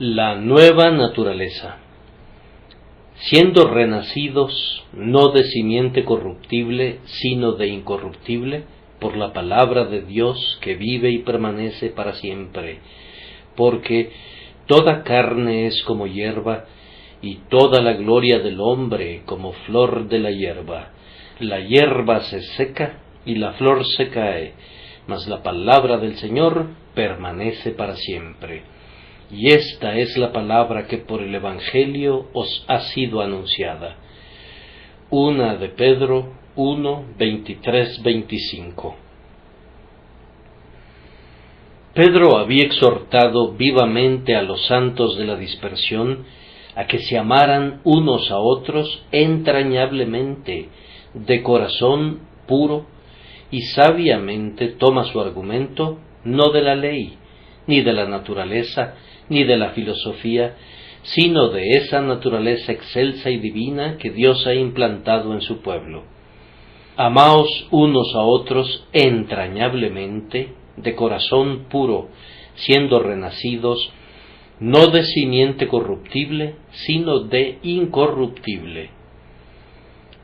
La nueva naturaleza. Siendo renacidos no de simiente corruptible, sino de incorruptible, por la palabra de Dios que vive y permanece para siempre. Porque toda carne es como hierba, y toda la gloria del hombre como flor de la hierba. La hierba se seca y la flor se cae, mas la palabra del Señor permanece para siempre. Y esta es la palabra que por el Evangelio os ha sido anunciada. 1 de Pedro 1, 23, 25. Pedro había exhortado vivamente a los santos de la dispersión a que se amaran unos a otros entrañablemente, de corazón puro, y sabiamente toma su argumento no de la ley, ni de la naturaleza, ni de la filosofía, sino de esa naturaleza excelsa y divina que Dios ha implantado en su pueblo. Amaos unos a otros entrañablemente, de corazón puro, siendo renacidos, no de simiente corruptible, sino de incorruptible.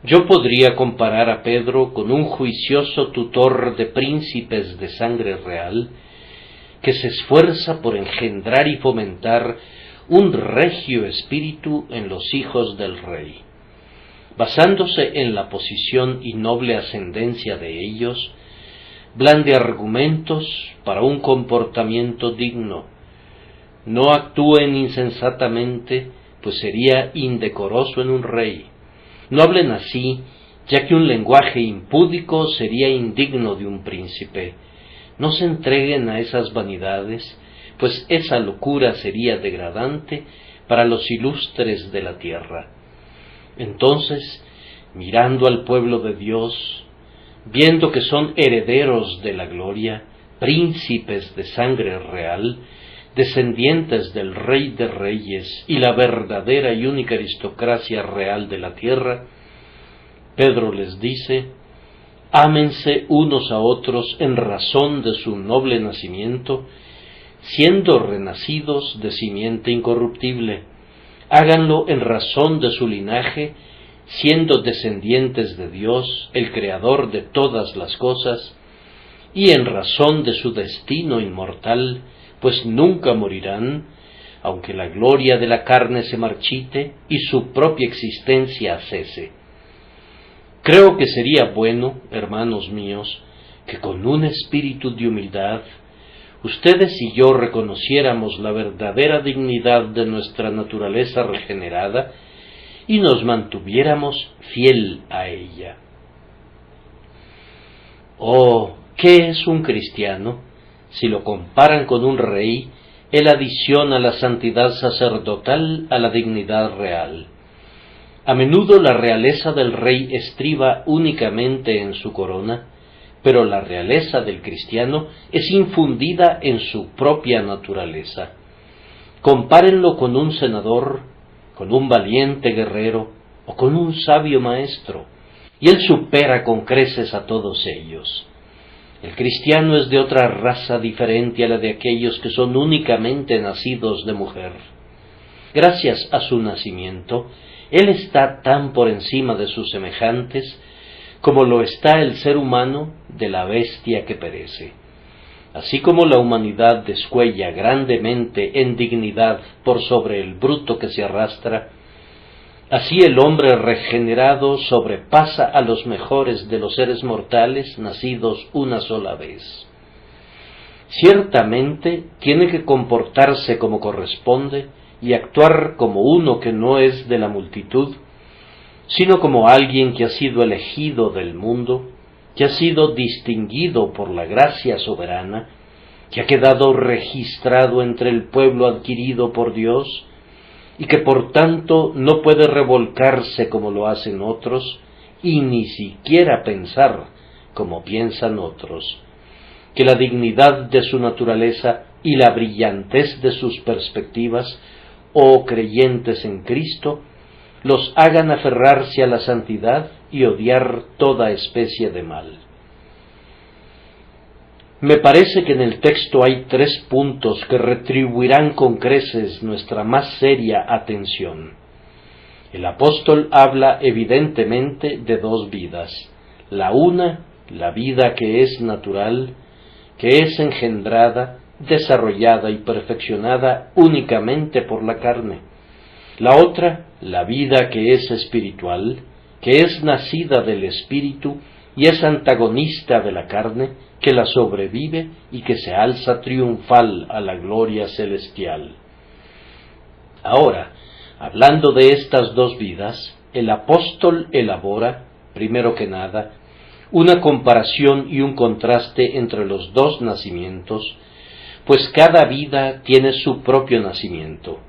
Yo podría comparar a Pedro con un juicioso tutor de príncipes de sangre real, que se esfuerza por engendrar y fomentar un regio espíritu en los hijos del rey. Basándose en la posición y noble ascendencia de ellos, blande argumentos para un comportamiento digno. No actúen insensatamente, pues sería indecoroso en un rey. No hablen así, ya que un lenguaje impúdico sería indigno de un príncipe. No se entreguen a esas vanidades, pues esa locura sería degradante para los ilustres de la tierra. Entonces, mirando al pueblo de Dios, viendo que son herederos de la gloria, príncipes de sangre real, descendientes del Rey de Reyes y la verdadera y única aristocracia real de la tierra, Pedro les dice: ámense unos a otros en razón de su noble nacimiento, siendo renacidos de simiente incorruptible. Háganlo en razón de su linaje, siendo descendientes de Dios, el Creador de todas las cosas, y en razón de su destino inmortal, pues nunca morirán, aunque la gloria de la carne se marchite y su propia existencia cese. Creo que sería bueno, hermanos míos, que con un espíritu de humildad, ustedes y yo reconociéramos la verdadera dignidad de nuestra naturaleza regenerada y nos mantuviéramos fiel a ella. Oh, ¿qué es un cristiano? Si lo comparan con un rey, él adiciona la santidad sacerdotal a la dignidad real. A menudo la realeza del rey estriba únicamente en su corona, pero la realeza del cristiano es infundida en su propia naturaleza. Compárenlo con un senador, con un valiente guerrero o con un sabio maestro, y él supera con creces a todos ellos. El cristiano es de otra raza diferente a la de aquellos que son únicamente nacidos de mujer. Gracias a su nacimiento, él está tan por encima de sus semejantes como lo está el ser humano de la bestia que perece. Así como la humanidad descuella grandemente en dignidad por sobre el bruto que se arrastra, así el hombre regenerado sobrepasa a los mejores de los seres mortales nacidos una sola vez. Ciertamente tiene que comportarse como corresponde y actuar como uno que no es de la multitud, sino como alguien que ha sido elegido del mundo, que ha sido distinguido por la gracia soberana, que ha quedado registrado entre el pueblo adquirido por Dios, y que por tanto no puede revolcarse como lo hacen otros, y ni siquiera pensar como piensan otros, que la dignidad de su naturaleza y la brillantez de sus perspectivas, oh creyentes en Cristo, los hagan aferrarse a la santidad y odiar toda especie de mal. Me parece que en el texto hay 3 puntos que retribuirán con creces nuestra más seria atención. El apóstol habla evidentemente de 2 vidas. La una, la vida que es natural, que es engendrada, desarrollada y perfeccionada únicamente por la carne. La otra, la vida que es espiritual, que es nacida del Espíritu y es antagonista de la carne, que la sobrevive y que se alza triunfal a la gloria celestial. Ahora, hablando de estas 2 vidas, el apóstol elabora, primero que nada, una comparación y un contraste entre los 2 nacimientos, pues cada vida tiene su propio nacimiento.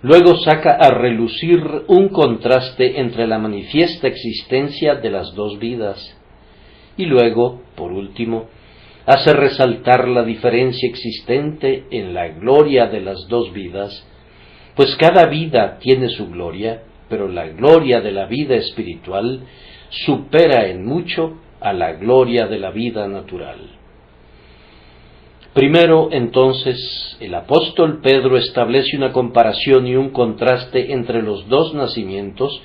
Luego saca a relucir un contraste entre la manifiesta existencia de las 2 vidas, y luego, por último, hace resaltar la diferencia existente en la gloria de las 2 vidas, pues cada vida tiene su gloria, pero la gloria de la vida espiritual supera en mucho a la gloria de la vida natural. Primero, entonces, el apóstol Pedro establece una comparación y un contraste entre los 2 nacimientos,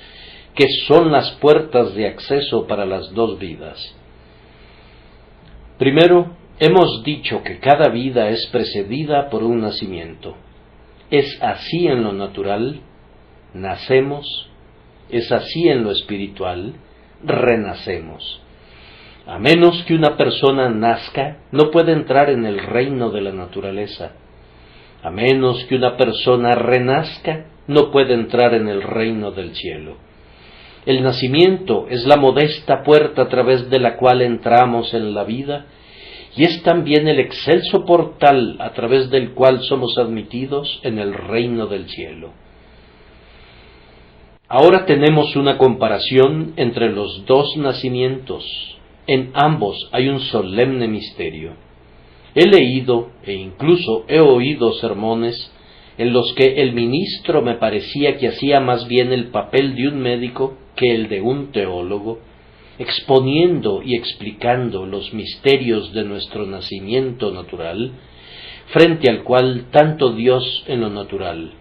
que son las puertas de acceso para las 2 vidas. Primero, hemos dicho que cada vida es precedida por un nacimiento. Es así en lo natural, nacemos, es así en lo espiritual, renacemos. A menos que una persona nazca, no puede entrar en el reino de la naturaleza. A menos que una persona renazca, no puede entrar en el reino del cielo. El nacimiento es la modesta puerta a través de la cual entramos en la vida, y es también el excelso portal a través del cual somos admitidos en el reino del cielo. Ahora tenemos una comparación entre los 2 nacimientos. En ambos hay un solemne misterio. He leído e incluso he oído sermones en los que el ministro me parecía que hacía más bien el papel de un médico que el de un teólogo, exponiendo y explicando los misterios de nuestro nacimiento natural, frente al cual tanto Dios en lo natural,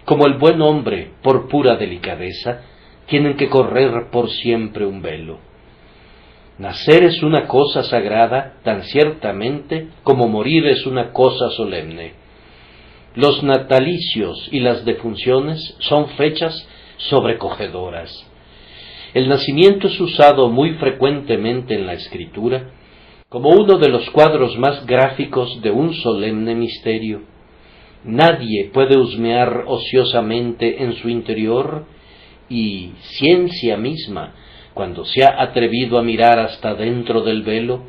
como el buen hombre por pura delicadeza, tienen que correr por siempre un velo. Nacer es una cosa sagrada tan ciertamente como morir es una cosa solemne. Los natalicios y las defunciones son fechas sobrecogedoras. El nacimiento es usado muy frecuentemente en la Escritura como uno de los cuadros más gráficos de un solemne misterio. Nadie puede husmear ociosamente en su interior, y ciencia misma, cuando se ha atrevido a mirar hasta dentro del velo,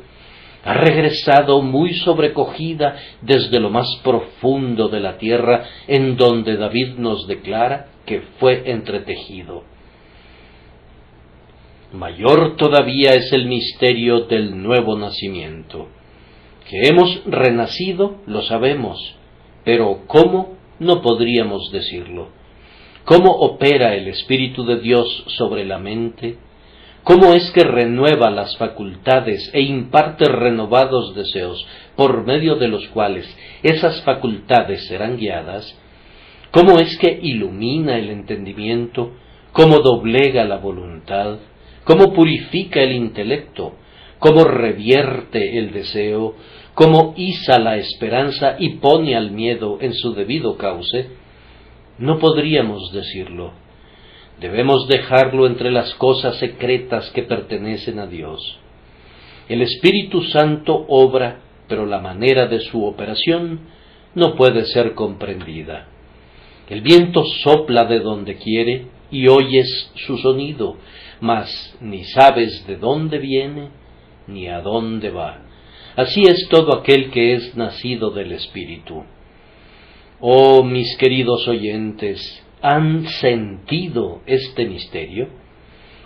ha regresado muy sobrecogida desde lo más profundo de la tierra, en donde David nos declara que fue entretejido. Mayor todavía es el misterio del nuevo nacimiento. Que hemos renacido, lo sabemos, pero ¿cómo? No podríamos decirlo. ¿Cómo opera el Espíritu de Dios sobre la mente? ¿Cómo es que renueva las facultades e imparte renovados deseos por medio de los cuales esas facultades serán guiadas? ¿Cómo es que ilumina el entendimiento? ¿Cómo doblega la voluntad? ¿Cómo purifica el intelecto? ¿Cómo revierte el deseo? ¿Cómo iza la esperanza y pone al miedo en su debido cauce? No podríamos decirlo. Debemos dejarlo entre las cosas secretas que pertenecen a Dios. El Espíritu Santo obra, pero la manera de su operación no puede ser comprendida. El viento sopla de donde quiere y oyes su sonido, mas ni sabes de dónde viene ni a dónde va. Así es todo aquel que es nacido del Espíritu. Oh, mis queridos oyentes, ¿han sentido este misterio?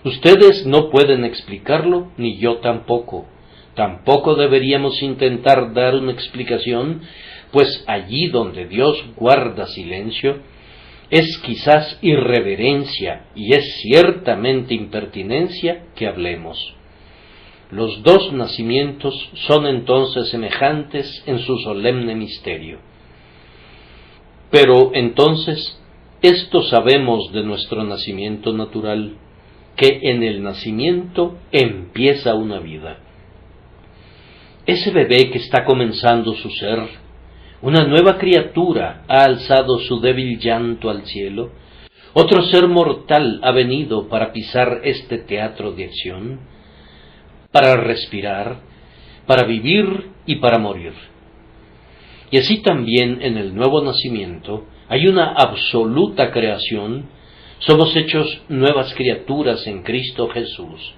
Ustedes no pueden explicarlo, ni yo tampoco. Tampoco deberíamos intentar dar una explicación, pues allí donde Dios guarda silencio, es quizás irreverencia y es ciertamente impertinencia que hablemos. Los dos nacimientos son entonces semejantes en su solemne misterio. Pero entonces, esto sabemos de nuestro nacimiento natural, que en el nacimiento empieza una vida. Ese bebé que está comenzando su ser, una nueva criatura, ha alzado su débil llanto al cielo. Otro ser mortal ha venido para pisar este teatro de acción, para respirar, para vivir y para morir. Y así también en el nuevo nacimiento hay una absoluta creación. Somos hechos nuevas criaturas en Cristo Jesús.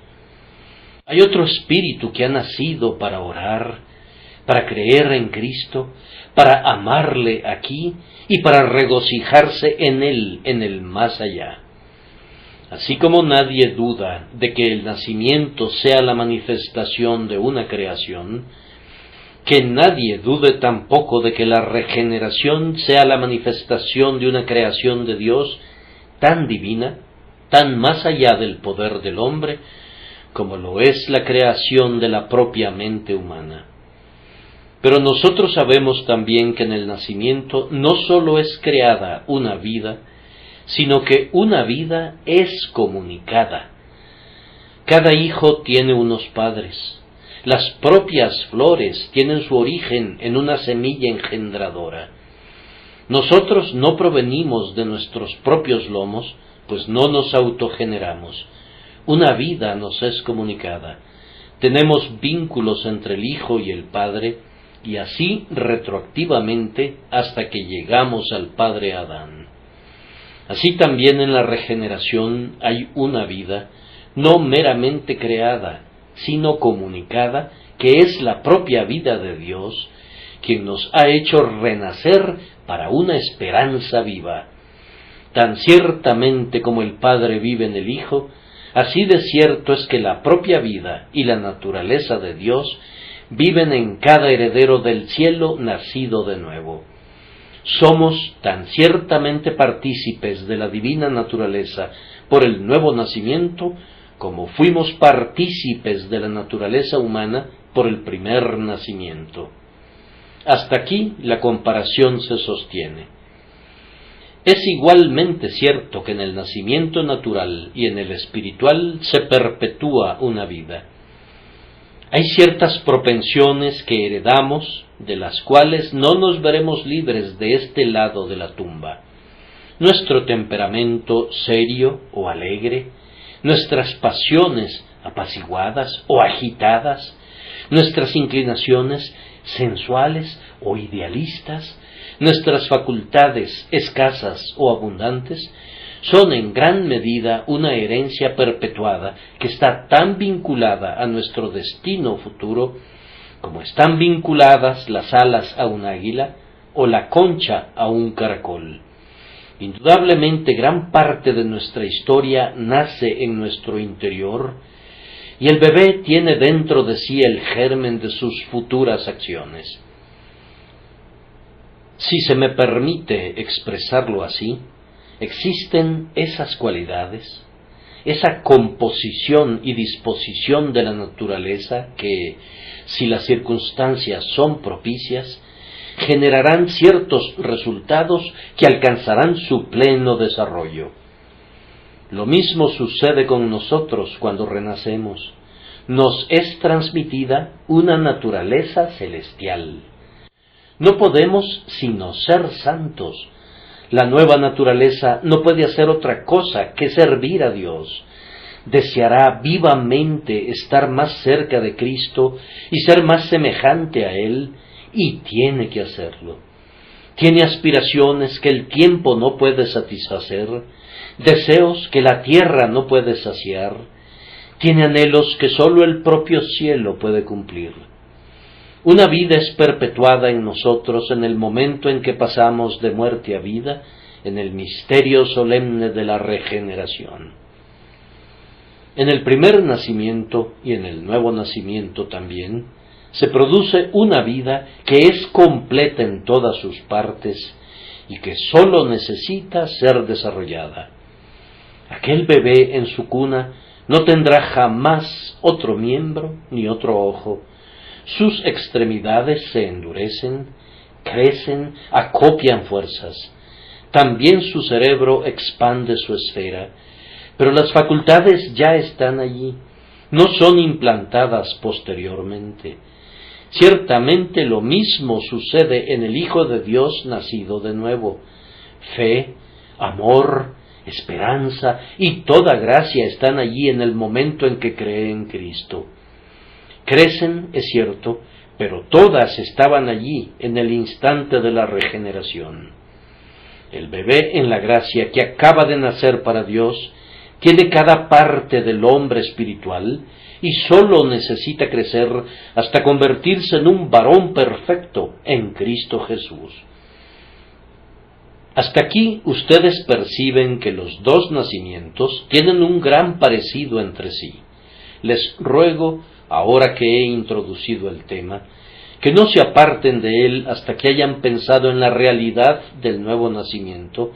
Hay otro espíritu que ha nacido para orar, para creer en Cristo, para amarle aquí y para regocijarse en Él en el más allá. Así como nadie duda de que el nacimiento sea la manifestación de una creación, que nadie dude tampoco de que la regeneración sea la manifestación de una creación de Dios tan divina, tan más allá del poder del hombre, como lo es la creación de la propia mente humana. Pero nosotros sabemos también que en el nacimiento no sólo es creada una vida, sino que una vida es comunicada. Cada hijo tiene unos padres. Las propias flores tienen su origen en una semilla engendradora. Nosotros no provenimos de nuestros propios lomos, pues no nos autogeneramos. Una vida nos es comunicada. Tenemos vínculos entre el Hijo y el Padre, y así retroactivamente hasta que llegamos al Padre Adán. Así también en la regeneración hay una vida, no meramente creada, sino comunicada, que es la propia vida de Dios, quien nos ha hecho renacer para una esperanza viva. Tan ciertamente como el Padre vive en el Hijo, así de cierto es que la propia vida y la naturaleza de Dios viven en cada heredero del cielo nacido de nuevo. Somos tan ciertamente partícipes de la divina naturaleza por el nuevo nacimiento, como fuimos partícipes de la naturaleza humana por el primer nacimiento. Hasta aquí la comparación se sostiene. Es igualmente cierto que en el nacimiento natural y en el espiritual se perpetúa una vida. Hay ciertas propensiones que heredamos, de las cuales no nos veremos libres de este lado de la tumba. Nuestro temperamento serio o alegre, nuestras pasiones apaciguadas o agitadas, nuestras inclinaciones sensuales o idealistas, nuestras facultades escasas o abundantes, son en gran medida una herencia perpetuada que está tan vinculada a nuestro destino futuro como están vinculadas las alas a un águila o la concha a un caracol. Indudablemente gran parte de nuestra historia nace en nuestro interior, y el bebé tiene dentro de sí el germen de sus futuras acciones. Si se me permite expresarlo así, existen esas cualidades, esa composición y disposición de la naturaleza que, si las circunstancias son propicias, generarán ciertos resultados que alcanzarán su pleno desarrollo. Lo mismo sucede con nosotros cuando renacemos. Nos es transmitida una naturaleza celestial. No podemos sino ser santos. La nueva naturaleza no puede hacer otra cosa que servir a Dios. Deseará vivamente estar más cerca de Cristo y ser más semejante a Él, y tiene que hacerlo. Tiene aspiraciones que el tiempo no puede satisfacer, deseos que la tierra no puede saciar, tiene anhelos que sólo el propio cielo puede cumplir. Una vida es perpetuada en nosotros en el momento en que pasamos de muerte a vida, en el misterio solemne de la regeneración. En el primer nacimiento y en el nuevo nacimiento también, se produce una vida que es completa en todas sus partes y que sólo necesita ser desarrollada. Aquel bebé en su cuna No tendrá jamás otro miembro ni otro ojo. Sus extremidades se endurecen, crecen, acopian fuerzas. También su cerebro expande su esfera, pero las facultades ya están allí, no son implantadas posteriormente. Ciertamente lo mismo sucede en el Hijo de Dios nacido de nuevo. Fe, amor, esperanza y toda gracia están allí en el momento en que cree en Cristo. Crecen, es cierto, pero todas estaban allí en el instante de la regeneración. El bebé en la gracia que acaba de nacer para Dios tiene cada parte del hombre espiritual y sólo necesita crecer hasta convertirse en un varón perfecto en Cristo Jesús. Hasta aquí ustedes perciben que los dos nacimientos tienen un gran parecido entre sí. Les ruego, ahora que he introducido el tema, que no se aparten de él hasta que hayan pensado en la realidad del nuevo nacimiento,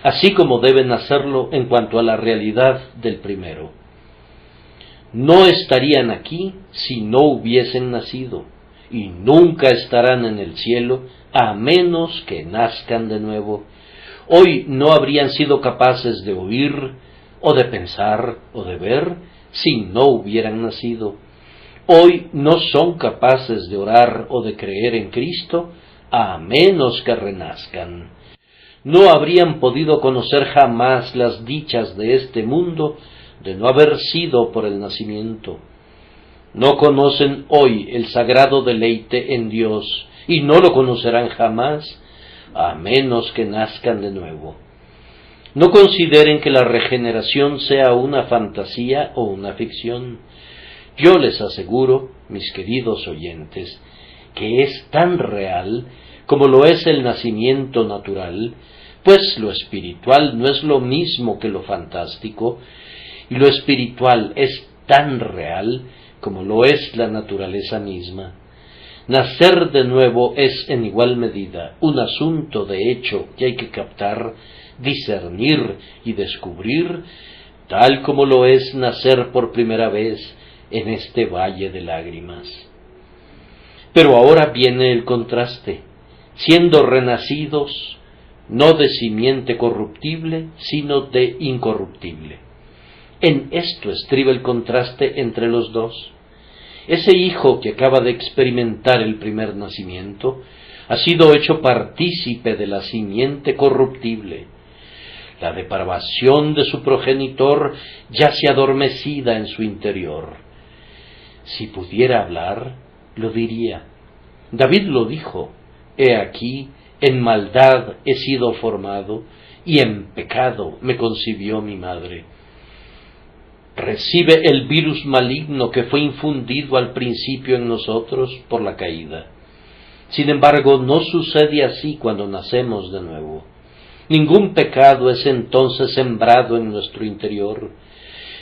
así como deben hacerlo en cuanto a la realidad del primero. No estarían aquí si no hubiesen nacido, y nunca estarán en el cielo a menos que nazcan de nuevo. Hoy no habrían sido capaces de oír, o de pensar, o de ver, si no hubieran nacido. Hoy no son capaces de orar o de creer en Cristo, a menos que renazcan. No habrían podido conocer jamás las dichas de este mundo de no haber sido por el nacimiento. No conocen hoy el sagrado deleite en Dios, y no lo conocerán jamás, a menos que nazcan de nuevo. No consideren que la regeneración sea una fantasía o una ficción. Yo les aseguro, mis queridos oyentes, que es tan real como lo es el nacimiento natural, pues lo espiritual no es lo mismo que lo fantástico, y lo espiritual es tan real como lo es la naturaleza misma. Nacer de nuevo es en igual medida un asunto de hecho que hay que captar, discernir y descubrir, tal como lo es nacer por primera vez en este valle de lágrimas. Pero ahora viene el contraste, siendo renacidos no de simiente corruptible, sino de incorruptible. En esto estriba el contraste entre los dos. Ese hijo que acaba de experimentar el primer nacimiento ha sido hecho partícipe de la simiente corruptible. La depravación de su progenitor yace adormecida en su interior. Si pudiera hablar, lo diría. David lo dijo: he aquí, en maldad he sido formado, y en pecado me concibió mi madre. Recibe el virus maligno que fue infundido al principio en nosotros por la caída. Sin embargo, no sucede así cuando nacemos de nuevo. Ningún pecado es entonces sembrado en nuestro interior.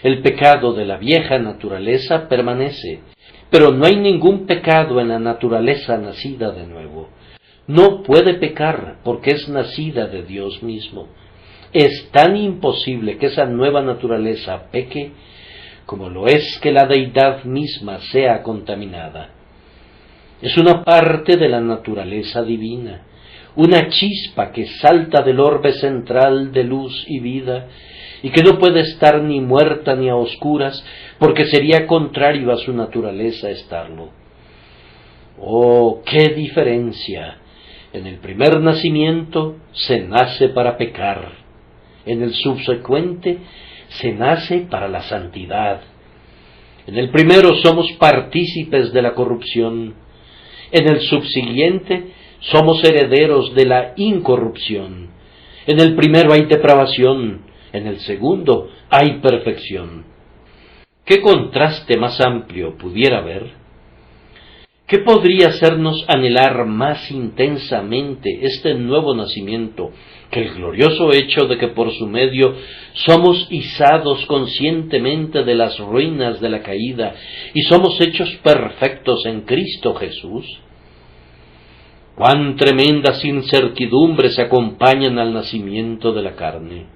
El pecado de la vieja naturaleza permanece, pero no hay ningún pecado en la naturaleza nacida de nuevo. No puede pecar porque es nacida de Dios mismo. Es tan imposible que esa nueva naturaleza peque como lo es que la deidad misma sea contaminada. Es una parte de la naturaleza divina, una chispa que salta del orbe central de luz y vida, y que no puede estar ni muerta ni a oscuras, porque sería contrario a su naturaleza estarlo. ¡Oh, qué diferencia! En el primer nacimiento se nace para pecar, en el subsecuente se nace para la santidad. En el primero somos partícipes de la corrupción, en el subsiguiente somos herederos de la incorrupción. En el primero hay depravación, en el segundo hay perfección. ¿Qué contraste más amplio pudiera haber? ¿Qué podría hacernos anhelar más intensamente este nuevo nacimiento que el glorioso hecho de que por su medio somos izados conscientemente de las ruinas de la caída y somos hechos perfectos en Cristo Jesús? ¡Cuán tremendas incertidumbres acompañan al nacimiento de la carne!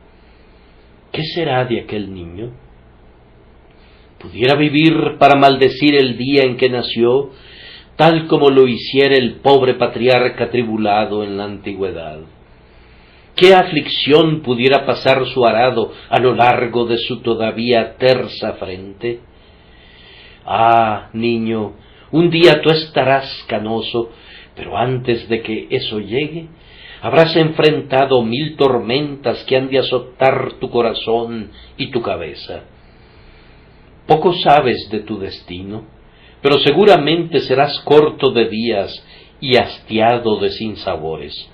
¿Qué será de aquel niño? pudiera vivir para maldecir el día en que nació, tal como lo hiciera el pobre patriarca tribulado en la antigüedad. ¿Qué aflicción pudiera pasar su arado a lo largo de su todavía tersa frente? Ah, niño, un día tú estarás canoso, pero antes de que eso llegue, habrás enfrentado 1000 tormentas que han de azotar tu corazón y tu cabeza. Poco sabes de tu destino, pero seguramente serás corto de días y hastiado de sinsabores.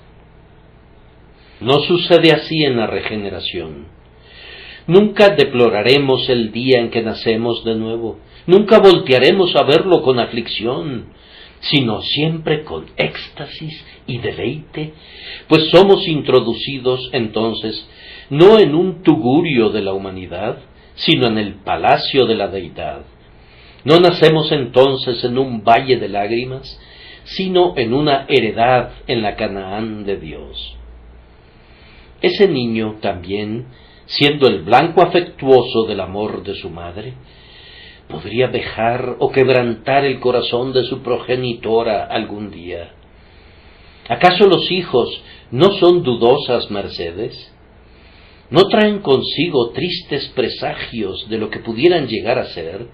No sucede así en la regeneración. Nunca deploraremos el día en que nacemos de nuevo, nunca voltearemos a verlo con aflicción, sino siempre con éxtasis y deleite, pues somos introducidos entonces no en un tugurio de la humanidad, sino en el palacio de la deidad. No nacemos entonces en un valle de lágrimas, sino en una heredad en la Canaán de Dios. Ese niño también, siendo el blanco afectuoso del amor de su madre, podría vejar o quebrantar el corazón de su progenitora algún día. ¿Acaso los hijos no son dudosas mercedes? ¿No traen consigo tristes presagios de lo que pudieran llegar a ser?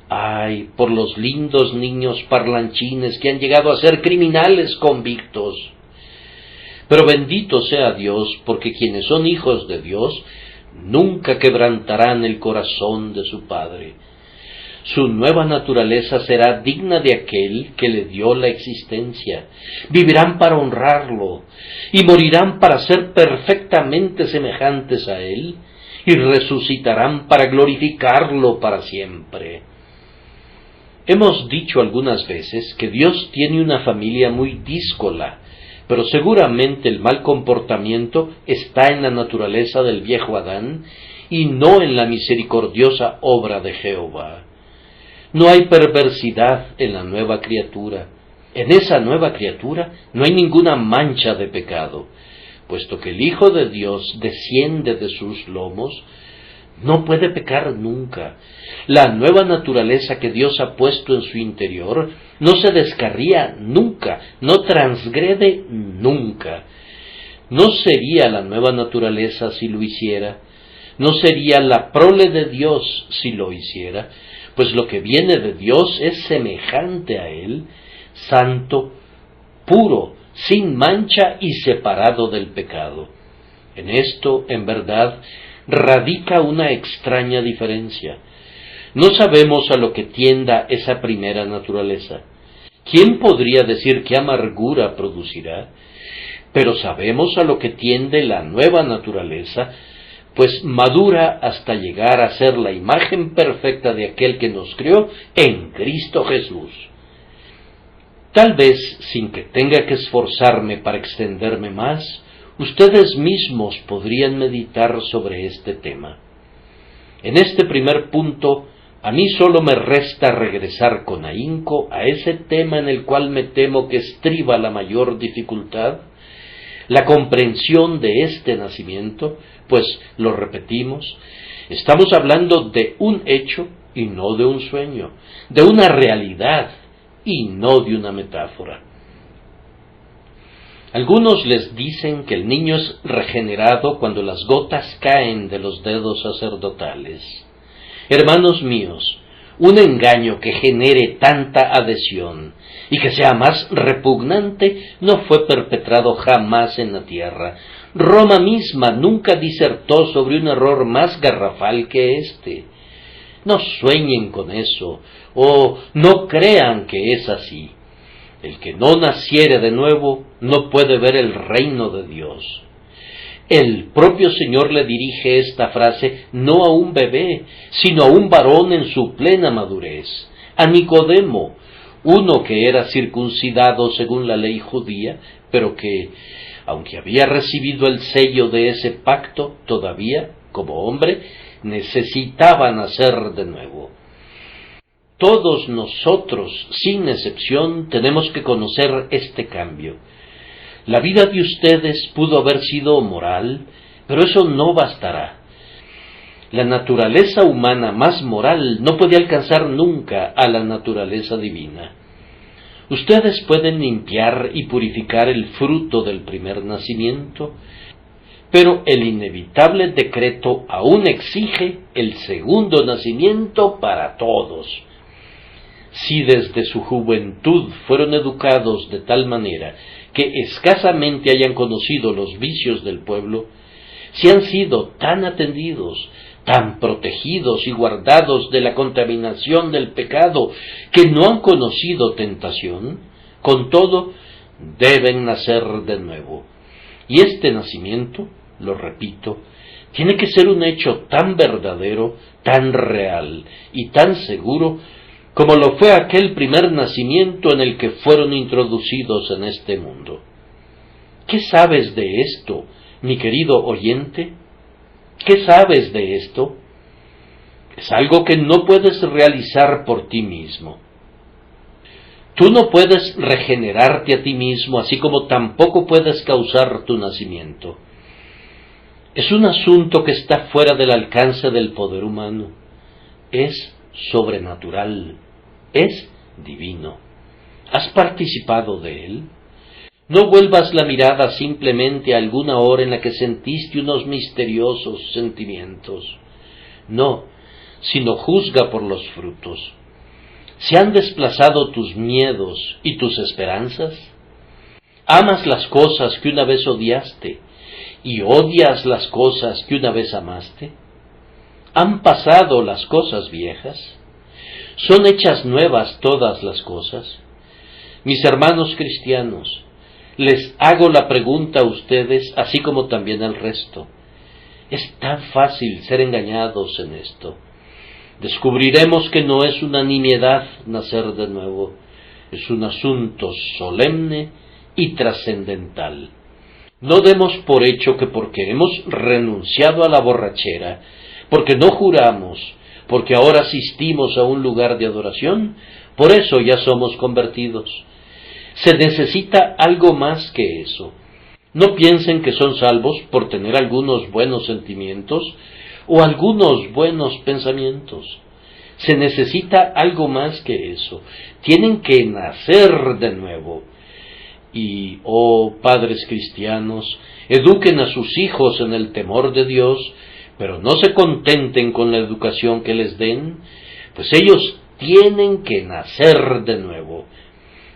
Ay, por los lindos niños parlanchines que han llegado a ser criminales convictos. Pero bendito sea Dios, porque quienes son hijos de Dios nunca quebrantarán el corazón de su Padre. Su nueva naturaleza será digna de aquel que le dio la existencia. Vivirán para honrarlo y morirán para ser perfectamente semejantes a Él y resucitarán para glorificarlo para siempre. Hemos dicho algunas veces que Dios tiene una familia muy díscola, pero seguramente el mal comportamiento está en la naturaleza del viejo Adán y no en la misericordiosa obra de Jehová. No hay perversidad en la nueva criatura. En esa nueva criatura no hay ninguna mancha de pecado, puesto que el Hijo de Dios desciende de sus lomos, no puede pecar nunca. La nueva naturaleza que Dios ha puesto en su interior no se descarría nunca, no transgrede nunca. No sería la nueva naturaleza si lo hiciera, no sería la prole de Dios si lo hiciera, pues lo que viene de Dios es semejante a Él, santo, puro, sin mancha y separado del pecado. En esto, en verdad, radica una extraña diferencia. No sabemos a lo que tienda esa primera naturaleza. ¿Quién podría decir qué amargura producirá? Pero sabemos a lo que tiende la nueva naturaleza, pues madura hasta llegar a ser la imagen perfecta de aquel que nos crió en Cristo Jesús. Tal vez, sin que tenga que esforzarme para extenderme más, ustedes mismos podrían meditar sobre este tema. En este primer punto, a mí solo me resta regresar con ahínco a ese tema en el cual me temo que estriba la mayor dificultad, la comprensión de este nacimiento, pues, lo repetimos, estamos hablando de un hecho y no de un sueño, de una realidad y no de una metáfora. Algunos les dicen que el niño es regenerado cuando las gotas caen de los dedos sacerdotales. Hermanos míos, un engaño que genere tanta adhesión y que sea más repugnante no fue perpetrado jamás en la tierra. Roma misma nunca disertó sobre un error más garrafal que este. No sueñen con eso, o no crean que es así. El que no naciere de nuevo no puede ver el reino de Dios. El propio Señor le dirige esta frase no a un bebé, sino a un varón en su plena madurez, a Nicodemo, uno que era circuncidado según la ley judía, pero que, aunque había recibido el sello de ese pacto, todavía, como hombre, necesitaba nacer de nuevo. Todos nosotros, sin excepción, tenemos que conocer este cambio. La vida de ustedes pudo haber sido moral, pero eso no bastará. La naturaleza humana más moral no puede alcanzar nunca a la naturaleza divina. Ustedes pueden limpiar y purificar el fruto del primer nacimiento, pero el inevitable decreto aún exige el segundo nacimiento para todos. Si desde su juventud fueron educados de tal manera que escasamente hayan conocido los vicios del pueblo, si han sido tan atendidos, tan protegidos y guardados de la contaminación del pecado que no han conocido tentación, con todo deben nacer de nuevo. Y este nacimiento, lo repito, tiene que ser un hecho tan verdadero, tan real y tan seguro como lo fue aquel primer nacimiento en el que fueron introducidos en este mundo. ¿Qué sabes de esto, mi querido oyente? ¿Qué sabes de esto? Es algo que no puedes realizar por ti mismo. Tú no puedes regenerarte a ti mismo, así como tampoco puedes causar tu nacimiento. Es un asunto que está fuera del alcance del poder humano. Es sobrenatural, es divino. ¿Has participado de él? No vuelvas la mirada simplemente a alguna hora en la que sentiste unos misteriosos sentimientos. No, sino juzga por los frutos. ¿Se han desplazado tus miedos y tus esperanzas? ¿Amas las cosas que una vez odiaste y odias las cosas que una vez amaste? ¿Han pasado las cosas viejas? ¿Son hechas nuevas todas las cosas? Mis hermanos cristianos, les hago la pregunta a ustedes, así como también al resto. Es tan fácil ser engañados en esto. Descubriremos que no es una nimiedad nacer de nuevo, es un asunto solemne y trascendental. No demos por hecho que porque hemos renunciado a la borrachera, porque no juramos, porque ahora asistimos a un lugar de adoración, por eso ya somos convertidos. Se necesita algo más que eso. No piensen que son salvos por tener algunos buenos sentimientos o algunos buenos pensamientos. Se necesita algo más que eso. Tienen que nacer de nuevo. Y, oh padres cristianos, eduquen a sus hijos en el temor de Dios, pero no se contenten con la educación que les den, pues ellos tienen que nacer de nuevo.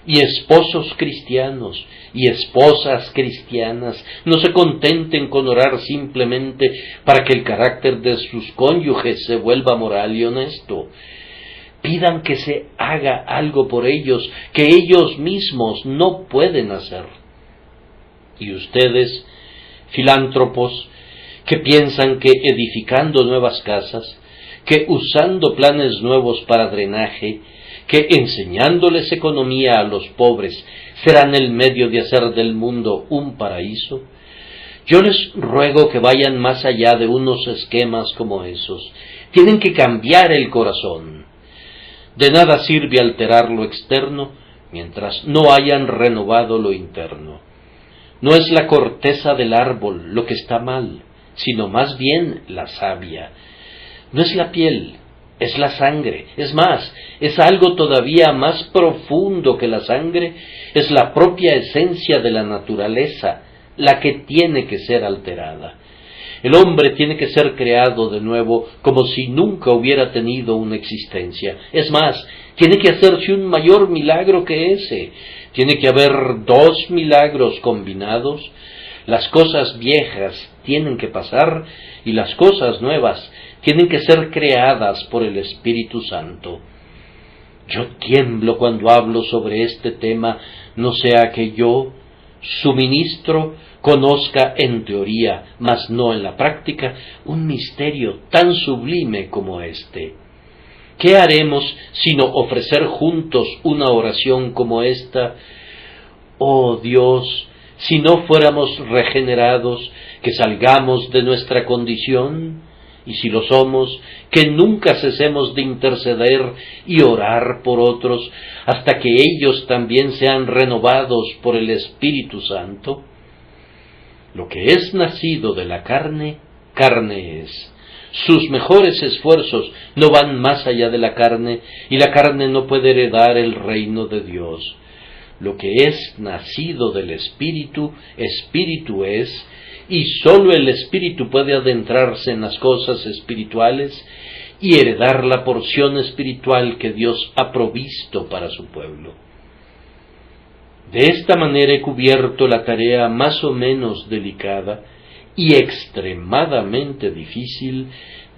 Y esposos cristianos y esposas cristianas, no se contenten con orar simplemente para que el carácter de sus cónyuges se vuelva moral y honesto. Pidan que se haga algo por ellos que ellos mismos no pueden hacer. Y ustedes, filántropos, que piensan que edificando nuevas casas, que usando planes nuevos para drenaje, que enseñándoles economía a los pobres serán el medio de hacer del mundo un paraíso, yo les ruego que vayan más allá de unos esquemas como esos. Tienen que cambiar el corazón. De nada sirve alterar lo externo mientras no hayan renovado lo interno. No es la corteza del árbol lo que está mal, sino más bien la savia. No es la piel, es la sangre. Es más, es algo todavía más profundo que la sangre, es la propia esencia de la naturaleza, la que tiene que ser alterada. El hombre tiene que ser creado de nuevo como si nunca hubiera tenido una existencia. Es más, tiene que hacerse un mayor milagro que ese. Tiene que haber 2 milagros combinados. Las cosas viejas tienen que pasar y las cosas nuevas tienen que ser creadas por el Espíritu Santo. Yo tiemblo cuando hablo sobre este tema, no sea que yo, su ministro, conozca en teoría, mas no en la práctica, un misterio tan sublime como este. ¿Qué haremos sino ofrecer juntos una oración como esta? Oh Dios, si no fuéramos regenerados, que salgamos de nuestra condición, y si lo somos, que nunca cesemos de interceder y orar por otros, hasta que ellos también sean renovados por el Espíritu Santo. Lo que es nacido de la carne, carne es. Sus mejores esfuerzos no van más allá de la carne, y la carne no puede heredar el reino de Dios. Lo que es nacido del Espíritu, Espíritu es, y sólo el Espíritu puede adentrarse en las cosas espirituales y heredar la porción espiritual que Dios ha provisto para su pueblo. De esta manera he cubierto la tarea más o menos delicada y extremadamente difícil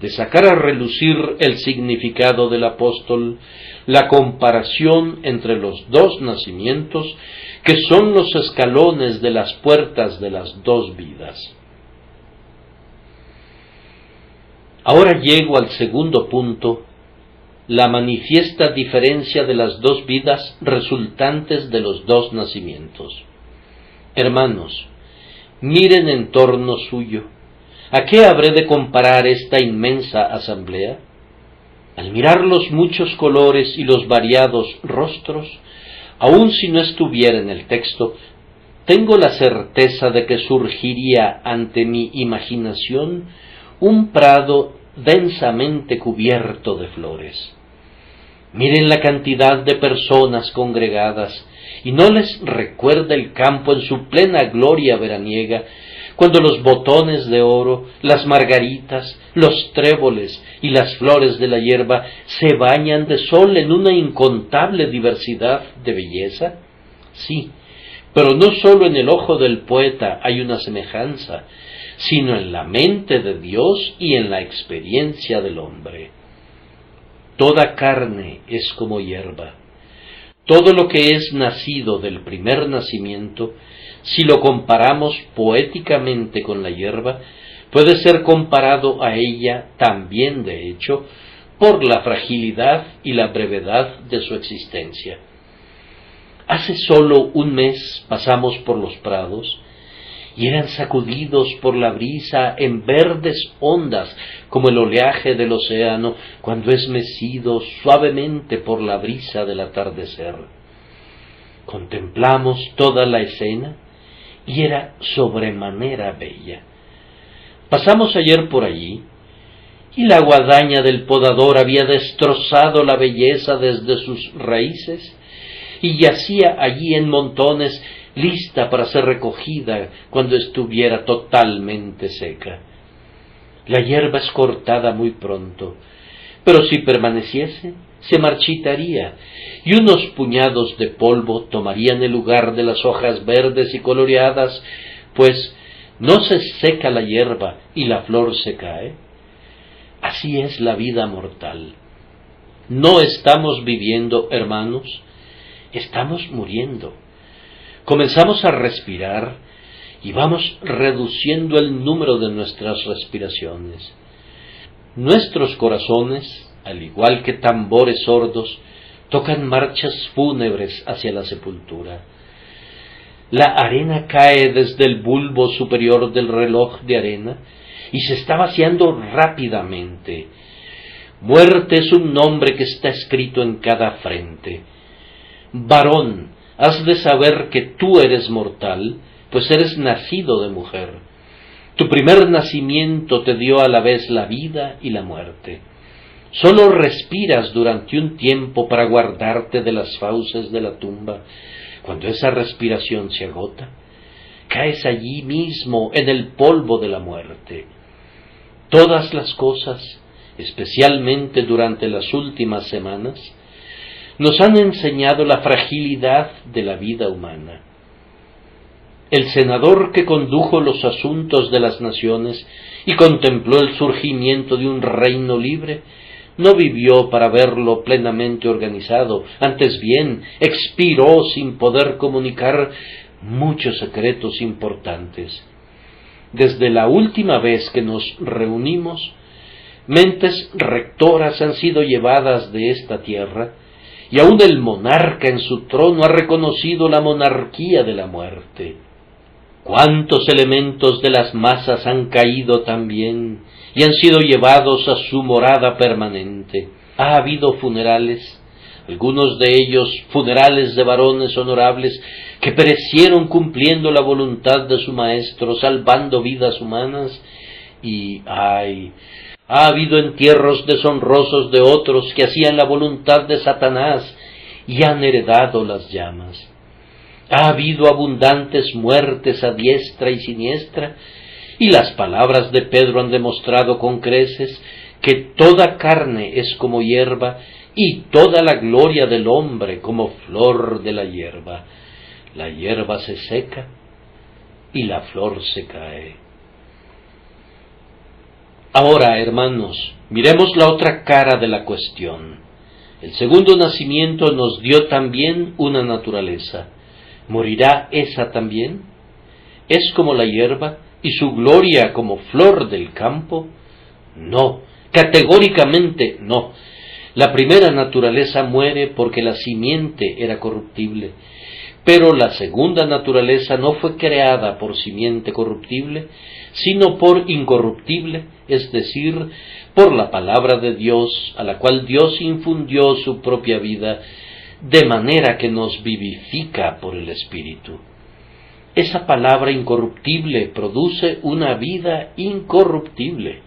de sacar a relucir el significado del apóstol, la comparación entre los dos nacimientos, que son los escalones de las puertas de las dos vidas. Ahora llego al segundo punto, la manifiesta diferencia de las dos vidas resultantes de los dos nacimientos. Hermanos, miren en torno suyo. ¿A qué habré de comparar esta inmensa asamblea? Al mirar los muchos colores y los variados rostros, aun si no estuviera en el texto, tengo la certeza de que surgiría ante mi imaginación un prado densamente cubierto de flores. Miren la cantidad de personas congregadas, y no les recuerda el campo en su plena gloria veraniega, cuando los botones de oro, las margaritas, los tréboles y las flores de la hierba se bañan de sol en una incontable diversidad de belleza. Sí, pero no sólo en el ojo del poeta hay una semejanza, sino en la mente de Dios y en la experiencia del hombre. Toda carne es como hierba. Todo lo que es nacido del primer nacimiento, si lo comparamos poéticamente con la hierba, puede ser comparado a ella también, de hecho, por la fragilidad y la brevedad de su existencia. Hace solo un mes pasamos por los prados, y eran sacudidos por la brisa en verdes ondas, como el oleaje del océano cuando es mecido suavemente por la brisa del atardecer. Contemplamos toda la escena y era sobremanera bella. Pasamos ayer por allí, y la guadaña del podador había destrozado la belleza desde sus raíces, y yacía allí en montones, lista para ser recogida cuando estuviera totalmente seca. La hierba es cortada muy pronto, pero si permaneciese, se marchitaría, y unos puñados de polvo tomarían el lugar de las hojas verdes y coloreadas, pues no se seca la hierba y la flor se cae. Así es la vida mortal. No estamos viviendo, hermanos, estamos muriendo. Comenzamos a respirar y vamos reduciendo el número de nuestras respiraciones. Nuestros corazones, al igual que tambores sordos, tocan marchas fúnebres hacia la sepultura. La arena cae desde el bulbo superior del reloj de arena y se está vaciando rápidamente. Muerte es un nombre que está escrito en cada frente. Varón, has de saber que tú eres mortal, pues eres nacido de mujer. Tu primer nacimiento te dio a la vez la vida y la muerte. Solo respiras durante un tiempo para guardarte de las fauces de la tumba. Cuando esa respiración se agota, caes allí mismo en el polvo de la muerte. Todas las cosas, especialmente durante las últimas semanas, nos han enseñado la fragilidad de la vida humana. El senador que condujo los asuntos de las naciones y contempló el surgimiento de un reino libre, no vivió para verlo plenamente organizado, antes bien expiró sin poder comunicar muchos secretos importantes. Desde la última vez que nos reunimos, mentes rectoras han sido llevadas de esta tierra, y aun el monarca en su trono ha reconocido la monarquía de la muerte. ¿Cuántos elementos de las masas han caído también y han sido llevados a su morada permanente? Ha habido funerales, algunos de ellos funerales de varones honorables que perecieron cumpliendo la voluntad de su maestro, salvando vidas humanas, y ¡ay! Ha habido entierros deshonrosos de otros que hacían la voluntad de Satanás y han heredado las llamas. Ha habido abundantes muertes a diestra y siniestra, y las palabras de Pedro han demostrado con creces que toda carne es como hierba, y toda la gloria del hombre como flor de la hierba. La hierba se seca, y la flor se cae. Ahora, hermanos, miremos la otra cara de la cuestión. El segundo nacimiento nos dio también una naturaleza. ¿Morirá esa también? ¿Es como la hierba y su gloria como flor del campo? No, categóricamente no. La primera naturaleza muere porque la simiente era corruptible, pero la segunda naturaleza no fue creada por simiente corruptible, sino por incorruptible, es decir, por la palabra de Dios, a la cual Dios infundió su propia vida, de manera que nos vivifica por el Espíritu. Esa palabra incorruptible produce una vida incorruptible.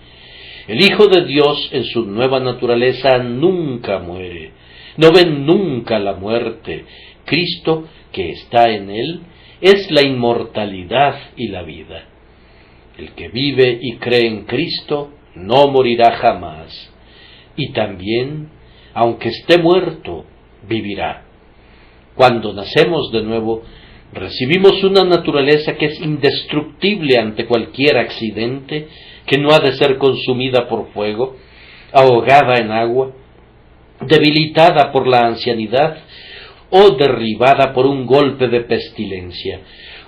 El Hijo de Dios en su nueva naturaleza nunca muere, no ve nunca la muerte. Cristo, que está en él, es la inmortalidad y la vida. El que vive y cree en Cristo no morirá jamás, y también, aunque esté muerto, vivirá. Cuando nacemos de nuevo, recibimos una naturaleza que es indestructible ante cualquier accidente, que no ha de ser consumida por fuego, ahogada en agua, debilitada por la ancianidad o derribada por un golpe de pestilencia.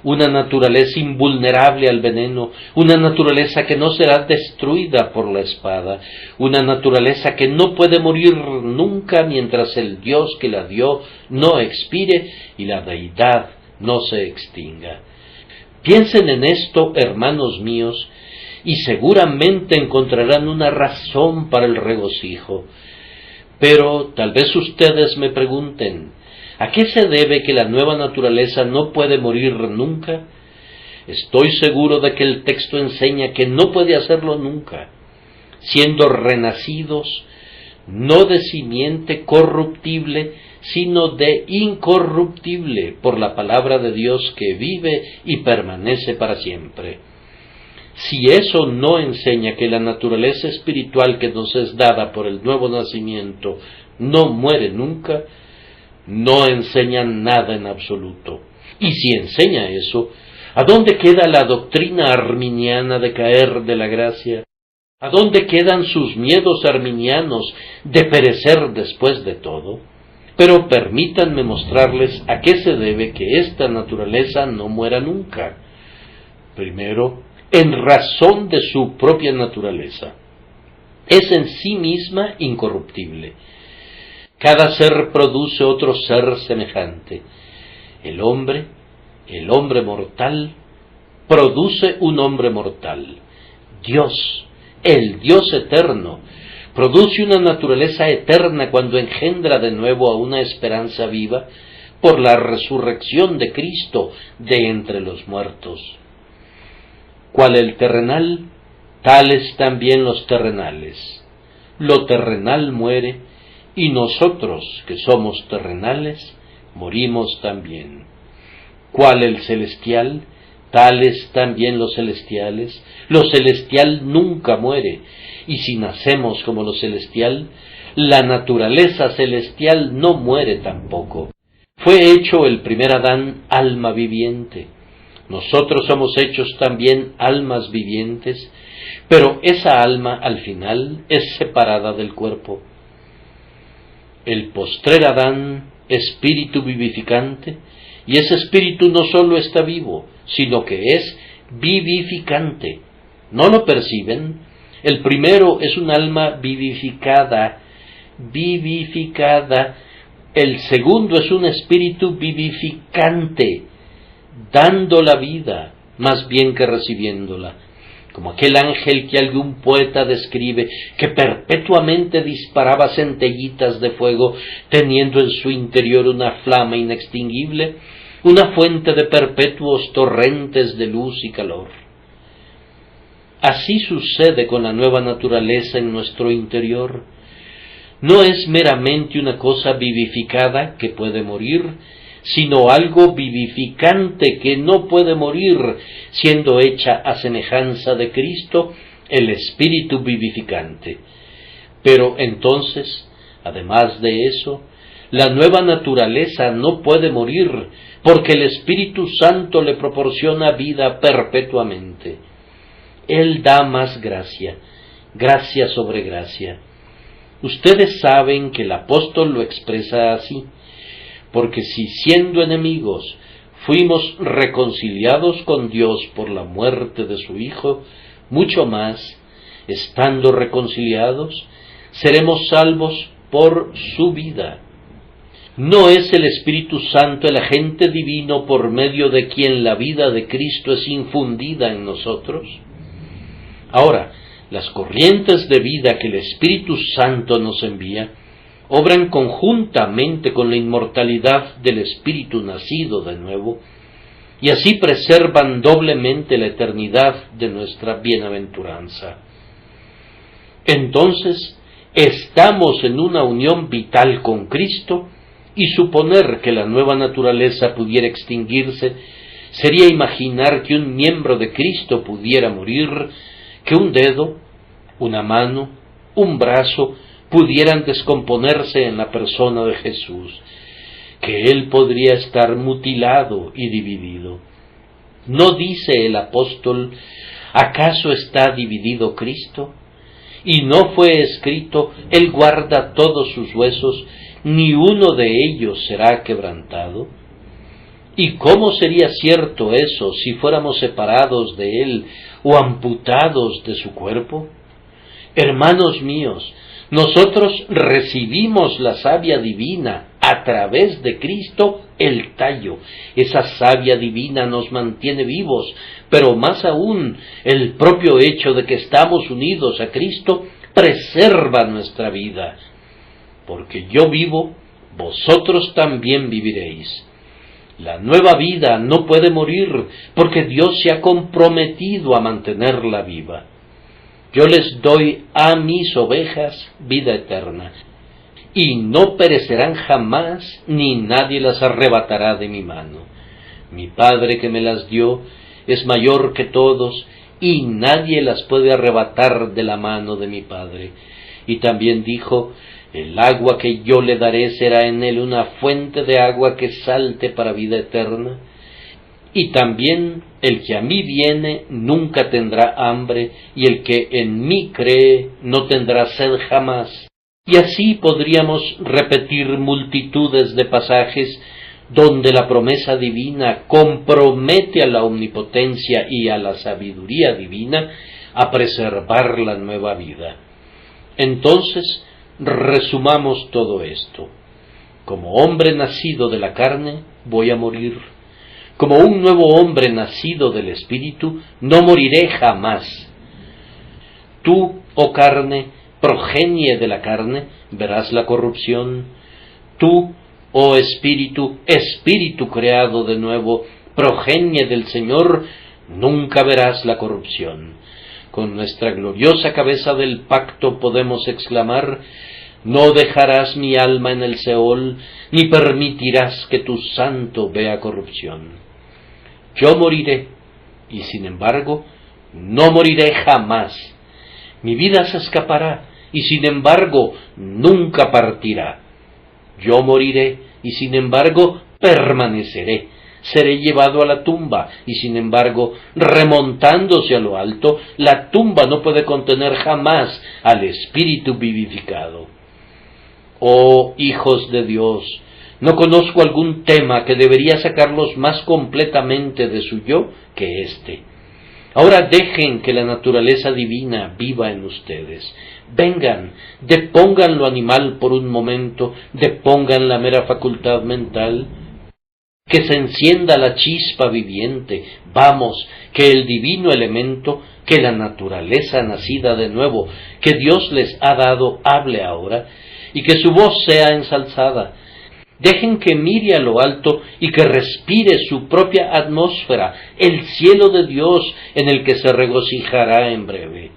Una naturaleza invulnerable al veneno, una naturaleza que no será destruida por la espada, una naturaleza que no puede morir nunca mientras el Dios que la dio no expire y la deidad no se extinga. Piensen en esto, hermanos míos, y seguramente encontrarán una razón para el regocijo. Pero tal vez ustedes me pregunten, ¿a qué se debe que la nueva naturaleza no puede morir nunca? Estoy seguro de que el texto enseña que no puede hacerlo nunca, siendo renacidos no de simiente corruptible, sino de incorruptible, por la palabra de Dios que vive y permanece para siempre. Si eso no enseña que la naturaleza espiritual que nos es dada por el nuevo nacimiento no muere nunca, no enseña nada en absoluto. Y si enseña eso, ¿a dónde queda la doctrina arminiana de caer de la gracia? ¿A dónde quedan sus miedos arminianos de perecer después de todo? Pero permítanme mostrarles a qué se debe que esta naturaleza no muera nunca. Primero, en razón de su propia naturaleza. Es en sí misma incorruptible. Cada ser produce otro ser semejante. El hombre mortal, produce un hombre mortal. Dios, el Dios eterno, produce una naturaleza eterna cuando engendra de nuevo a una esperanza viva por la resurrección de Cristo de entre los muertos. Cual el terrenal, tales también los terrenales. Lo terrenal muere, y nosotros, que somos terrenales, morimos también. Cual el celestial, tales también los celestiales. Lo celestial nunca muere, y si nacemos como lo celestial, la naturaleza celestial no muere tampoco. Fue hecho el primer Adán alma viviente. Nosotros somos hechos también almas vivientes, pero esa alma al final es separada del cuerpo. El postrer Adán, espíritu vivificante, y ese espíritu no solo está vivo, sino que es vivificante. ¿No lo perciben? El primero es un alma vivificada. El segundo es un espíritu vivificante, dando la vida, más bien que recibiéndola, como aquel ángel que algún poeta describe, que perpetuamente disparaba centellitas de fuego, teniendo en su interior una flama inextinguible, una fuente de perpetuos torrentes de luz y calor. Así sucede con la nueva naturaleza en nuestro interior. No es meramente una cosa vivificada que puede morir, sino algo vivificante que no puede morir, siendo hecha a semejanza de Cristo, el Espíritu vivificante. Pero entonces, además de eso, la nueva naturaleza no puede morir, porque el Espíritu Santo le proporciona vida perpetuamente. Él da más gracia, gracia sobre gracia. Ustedes saben que el apóstol lo expresa así, porque si siendo enemigos fuimos reconciliados con Dios por la muerte de su Hijo, mucho más, estando reconciliados, seremos salvos por su vida. ¿No es el Espíritu Santo el agente divino por medio de quien la vida de Cristo es infundida en nosotros? Ahora, las corrientes de vida que el Espíritu Santo nos envía obran conjuntamente con la inmortalidad del Espíritu nacido de nuevo, y así preservan doblemente la eternidad de nuestra bienaventuranza. Entonces, estamos en una unión vital con Cristo, y suponer que la nueva naturaleza pudiera extinguirse sería imaginar que un miembro de Cristo pudiera morir, que un dedo, una mano, un brazo pudieran descomponerse en la persona de Jesús, que Él podría estar mutilado y dividido. ¿No dice el apóstol, acaso está dividido Cristo? Y no fue escrito, Él guarda todos sus huesos, ni uno de ellos será quebrantado. ¿Y cómo sería cierto eso si fuéramos separados de Él o amputados de su cuerpo? Hermanos míos, nosotros recibimos la savia divina a través de Cristo, el tallo. Esa savia divina nos mantiene vivos, pero más aún, el propio hecho de que estamos unidos a Cristo preserva nuestra vida. Porque yo vivo, vosotros también viviréis. La nueva vida no puede morir, porque Dios se ha comprometido a mantenerla viva. Yo les doy a mis ovejas vida eterna, y no perecerán jamás, ni nadie las arrebatará de mi mano. Mi Padre que me las dio es mayor que todos, y nadie las puede arrebatar de la mano de mi Padre. Y también dijo, el agua que yo le daré será en él una fuente de agua que salte para vida eterna. Y también el que a mí viene nunca tendrá hambre, y el que en mí cree no tendrá sed jamás. Y así podríamos repetir multitudes de pasajes donde la promesa divina compromete a la omnipotencia y a la sabiduría divina a preservar la nueva vida. Entonces, resumamos todo esto. Como hombre nacido de la carne, voy a morir. Como un nuevo hombre nacido del Espíritu, no moriré jamás. Tú, oh carne, progenie de la carne, verás la corrupción. Tú, oh Espíritu, Espíritu creado de nuevo, progenie del Señor, nunca verás la corrupción. Con nuestra gloriosa cabeza del pacto podemos exclamar, no dejarás mi alma en el Seol, ni permitirás que tu santo vea corrupción. Yo moriré, y sin embargo, no moriré jamás. Mi vida se escapará, y sin embargo, nunca partirá. Yo moriré, y sin embargo, permaneceré. Seré llevado a la tumba, y sin embargo, remontándose a lo alto, la tumba no puede contener jamás al Espíritu vivificado. Oh hijos de Dios, no conozco algún tema que debería sacarlos más completamente de su yo que este. Ahora dejen que la naturaleza divina viva en ustedes. Vengan, depongan lo animal por un momento, depongan la mera facultad mental. Que se encienda la chispa viviente, vamos, que el divino elemento, que la naturaleza nacida de nuevo, que Dios les ha dado, hable ahora, y que su voz sea ensalzada. Dejen que mire a lo alto y que respire su propia atmósfera, el cielo de Dios en el que se regocijará en breve.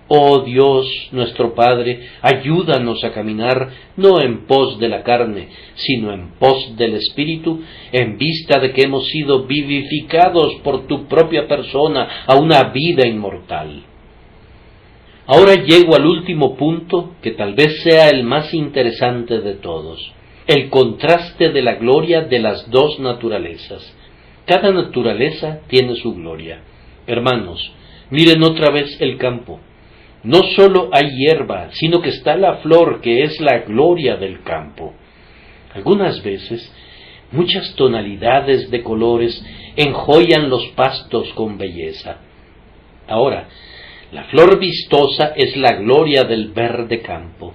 Oh Dios, nuestro Padre, ayúdanos a caminar no en pos de la carne, sino en pos del Espíritu, en vista de que hemos sido vivificados por tu propia persona a una vida inmortal. Ahora llego al último punto, que tal vez sea el más interesante de todos, el contraste de la gloria de las dos naturalezas. Cada naturaleza tiene su gloria. Hermanos, miren otra vez el campo. No solo hay hierba, sino que está la flor, que es la gloria del campo. Algunas veces, muchas tonalidades de colores enjoyan los pastos con belleza. Ahora, la flor vistosa es la gloria del verde campo.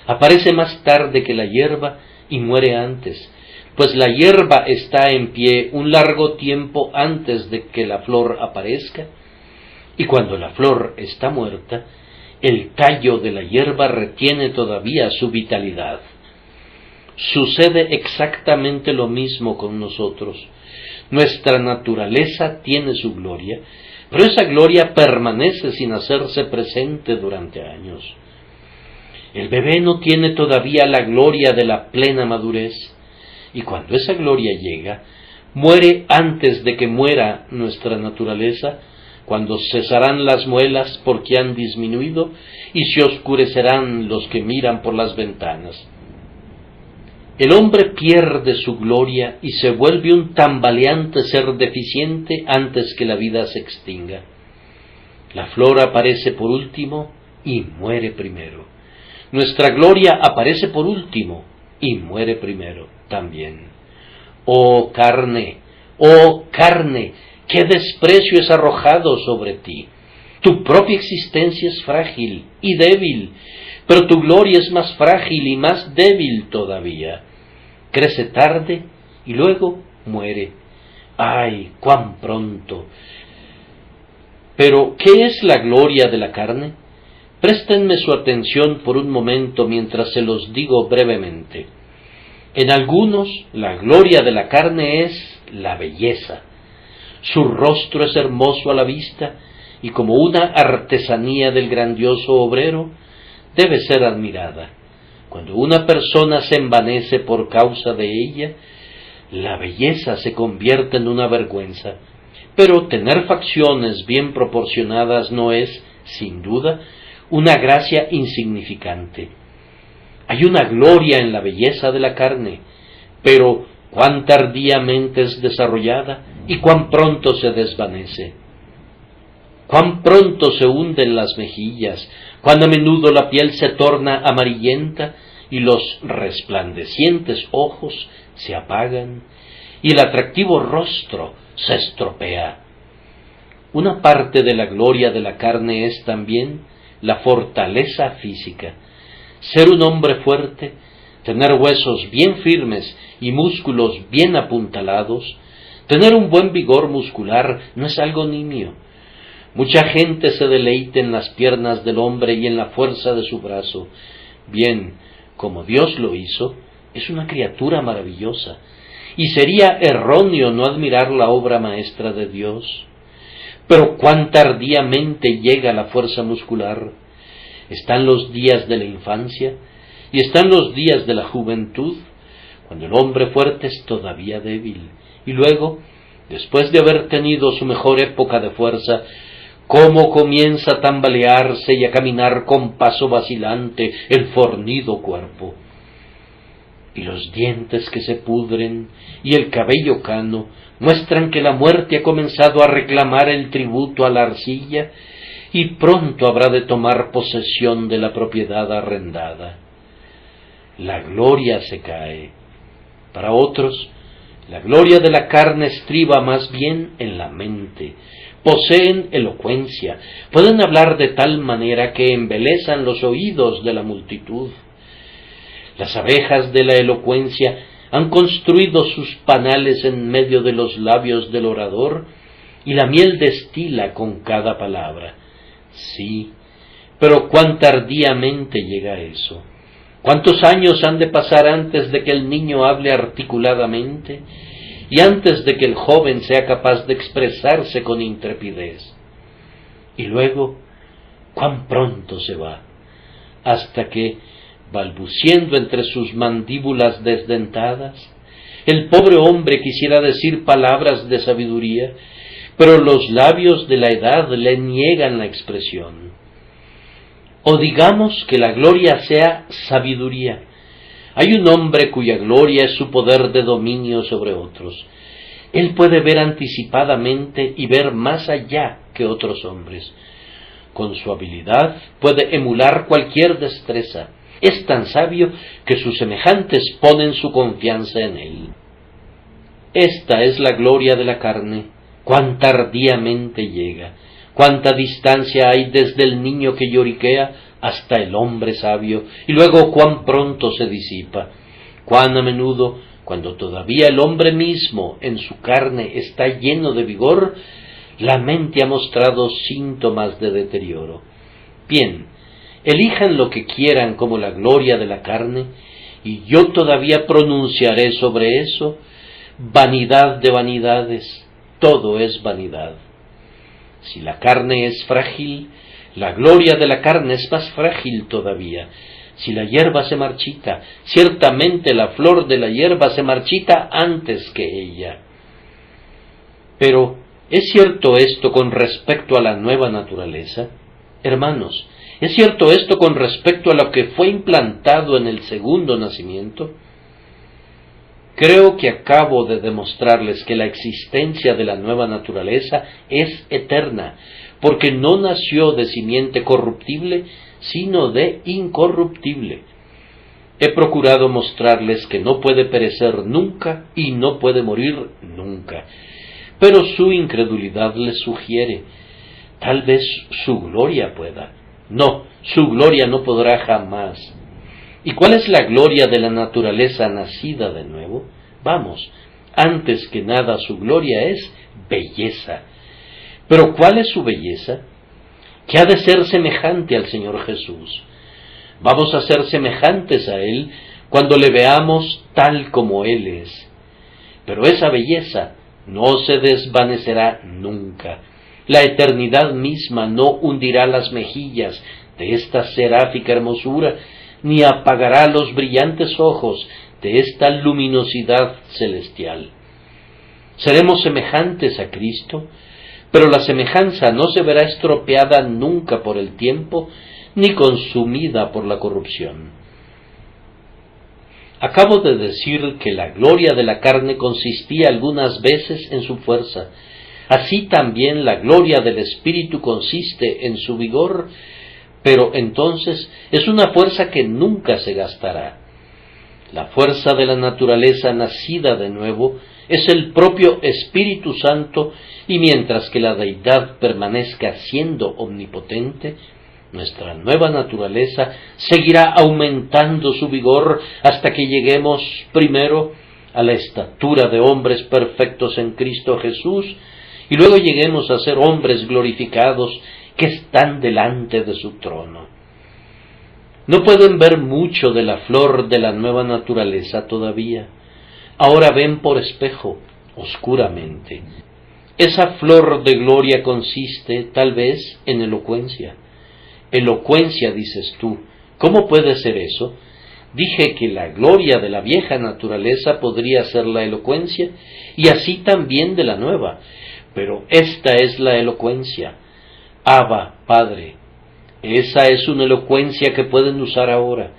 Aparece más tarde que la hierba y muere antes, pues la hierba está en pie un largo tiempo antes de que la flor aparezca, y cuando la flor está muerta, el tallo de la hierba retiene todavía su vitalidad. Sucede exactamente lo mismo con nosotros. Nuestra naturaleza tiene su gloria, pero esa gloria permanece sin hacerse presente durante años. El bebé no tiene todavía la gloria de la plena madurez, y cuando esa gloria llega, muere antes de que muera nuestra naturaleza, cuando cesarán las muelas porque han disminuido y se oscurecerán los que miran por las ventanas. El hombre pierde su gloria y se vuelve un tambaleante ser deficiente antes que la vida se extinga. La flor aparece por último y muere primero. Nuestra gloria aparece por último y muere primero también. ¡Oh carne! ¡Qué desprecio es arrojado sobre ti! Tu propia existencia es frágil y débil, pero tu gloria es más frágil y más débil todavía. Crece tarde y luego muere. ¡Ay, cuán pronto! Pero, ¿qué es la gloria de la carne? Préstenme su atención por un momento mientras se los digo brevemente. En algunos, la gloria de la carne es la belleza. Su rostro es hermoso a la vista, y como una artesanía del grandioso obrero, debe ser admirada. Cuando una persona se envanece por causa de ella, la belleza se convierte en una vergüenza. Pero tener facciones bien proporcionadas no es, sin duda, una gracia insignificante. Hay una gloria en la belleza de la carne, pero cuán tardíamente es desarrollada y cuán pronto se desvanece. Cuán pronto se hunden las mejillas, cuán a menudo la piel se torna amarillenta y los resplandecientes ojos se apagan y el atractivo rostro se estropea. Una parte de la gloria de la carne es también la fortaleza física. Ser un hombre fuerte, tener huesos bien firmes y músculos bien apuntalados, tener un buen vigor muscular no es algo nimio. Mucha gente se deleita en las piernas del hombre y en la fuerza de su brazo. Bien, como Dios lo hizo, es una criatura maravillosa, y sería erróneo no admirar la obra maestra de Dios. Pero cuán tardíamente llega la fuerza muscular. Están los días de la infancia y están los días de la juventud, cuando el hombre fuerte es todavía débil, y luego, después de haber tenido su mejor época de fuerza, cómo comienza a tambalearse y a caminar con paso vacilante el fornido cuerpo. Y los dientes que se pudren y el cabello cano muestran que la muerte ha comenzado a reclamar el tributo a la arcilla y pronto habrá de tomar posesión de la propiedad arrendada. La gloria se cae. Para otros, la gloria de la carne estriba más bien en la mente. Poseen elocuencia, pueden hablar de tal manera que embelezan los oídos de la multitud. Las abejas de la elocuencia han construido sus panales en medio de los labios del orador, y la miel destila con cada palabra. Sí, pero cuán tardíamente llega eso. ¿Cuántos años han de pasar antes de que el niño hable articuladamente y antes de que el joven sea capaz de expresarse con intrepidez? Y luego, cuán pronto se va, hasta que, balbuciendo entre sus mandíbulas desdentadas, el pobre hombre quisiera decir palabras de sabiduría, pero los labios de la edad le niegan la expresión. O digamos que la gloria sea sabiduría. Hay un hombre cuya gloria es su poder de dominio sobre otros. Él puede ver anticipadamente y ver más allá que otros hombres. Con su habilidad puede emular cualquier destreza. Es tan sabio que sus semejantes ponen su confianza en él. Esta es la gloria de la carne. Cuán tardíamente llega, cuánta distancia hay desde el niño que lloriquea hasta el hombre sabio, y luego cuán pronto se disipa, cuán a menudo, cuando todavía el hombre mismo en su carne está lleno de vigor, la mente ha mostrado síntomas de deterioro. Bien, elijan lo que quieran como la gloria de la carne, y yo todavía pronunciaré sobre eso: vanidad de vanidades, todo es vanidad. Si la carne es frágil, la gloria de la carne es más frágil todavía. Si la hierba se marchita, ciertamente la flor de la hierba se marchita antes que ella. Pero, ¿es cierto esto con respecto a la nueva naturaleza? Hermanos, ¿es cierto esto con respecto a lo que fue implantado en el segundo nacimiento? Creo que acabo de demostrarles que la existencia de la nueva naturaleza es eterna, porque no nació de simiente corruptible, sino de incorruptible. He procurado mostrarles que no puede perecer nunca y no puede morir nunca, pero su incredulidad les sugiere: tal vez su gloria pueda. No, su gloria no podrá jamás. ¿Y cuál es la gloria de la naturaleza nacida de nuevo? Vamos, antes que nada su gloria es belleza. ¿Pero cuál es su belleza? Que ha de ser semejante al Señor Jesús. Vamos a ser semejantes a Él cuando le veamos tal como Él es. Pero esa belleza no se desvanecerá nunca. La eternidad misma no hundirá las mejillas de esta seráfica hermosura, ni apagará los brillantes ojos de esta luminosidad celestial. Seremos semejantes a Cristo, pero la semejanza no se verá estropeada nunca por el tiempo, ni consumida por la corrupción. Acabo de decir que la gloria de la carne consistía algunas veces en su fuerza. Así también la gloria del Espíritu consiste en su vigor, pero entonces es una fuerza que nunca se gastará. La fuerza de la naturaleza nacida de nuevo es el propio Espíritu Santo, y mientras que la deidad permanezca siendo omnipotente, nuestra nueva naturaleza seguirá aumentando su vigor hasta que lleguemos primero a la estatura de hombres perfectos en Cristo Jesús, y luego lleguemos a ser hombres glorificados que están delante de su trono. No pueden ver mucho de la flor de la nueva naturaleza todavía. Ahora ven por espejo, oscuramente. Esa flor de gloria consiste, tal vez, en elocuencia. Elocuencia, dices tú. ¿Cómo puede ser eso? Dije que la gloria de la vieja naturaleza podría ser la elocuencia, y así también de la nueva. Pero esta es la elocuencia. Abba, Padre. Esa es una elocuencia que pueden usar ahora.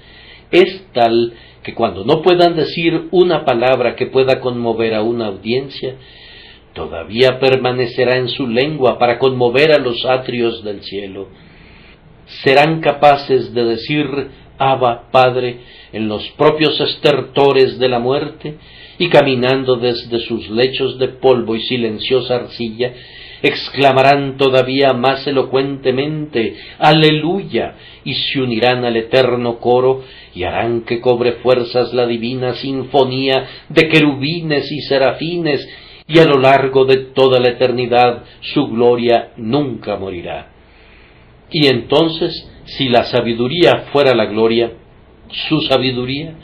Es tal que cuando no puedan decir una palabra que pueda conmover a una audiencia, todavía permanecerá en su lengua para conmover a los atrios del cielo. Serán capaces de decir Abba, Padre, en los propios estertores de la muerte, y caminando desde sus lechos de polvo y silenciosa arcilla, exclamarán todavía más elocuentemente Aleluya, y se unirán al eterno coro y harán que cobre fuerzas la divina sinfonía de querubines y serafines, y a lo largo de toda la eternidad su gloria nunca morirá. Y entonces, si la sabiduría fuera la gloria, su sabiduría.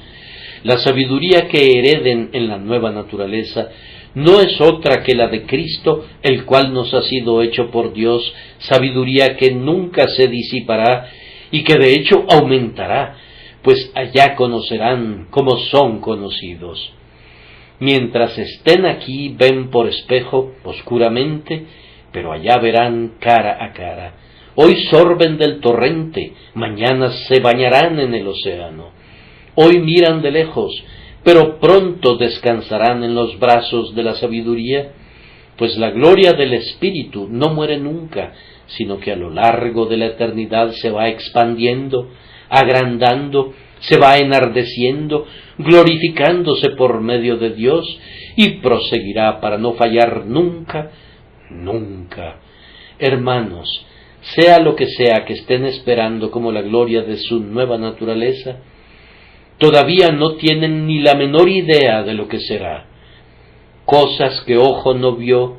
La sabiduría que hereden en la nueva naturaleza no es otra que la de Cristo, el cual nos ha sido hecho por Dios, sabiduría que nunca se disipará y que de hecho aumentará, pues allá conocerán como son conocidos. Mientras estén aquí ven por espejo, oscuramente, pero allá verán cara a cara. Hoy sorben del torrente, mañana se bañarán en el océano. Hoy miran de lejos, pero pronto descansarán en los brazos de la sabiduría, pues la gloria del Espíritu no muere nunca, sino que a lo largo de la eternidad se va expandiendo, agrandando, se va enardeciendo, glorificándose por medio de Dios, y proseguirá para no fallar nunca, nunca. Hermanos, sea lo que sea que estén esperando como la gloria de su nueva naturaleza, todavía no tienen ni la menor idea de lo que será. Cosas que ojo no vio,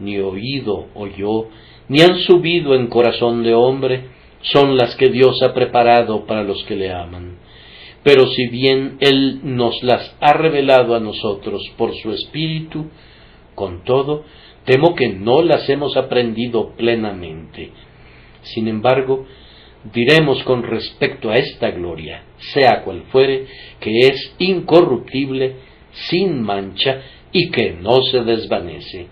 ni oído oyó, ni han subido en corazón de hombre, son las que Dios ha preparado para los que le aman. Pero si bien Él nos las ha revelado a nosotros por su Espíritu, con todo, temo que no las hemos aprendido plenamente. Sin embargo, diremos con respecto a esta gloria, sea cual fuere, que es incorruptible, sin mancha y que no se desvanece.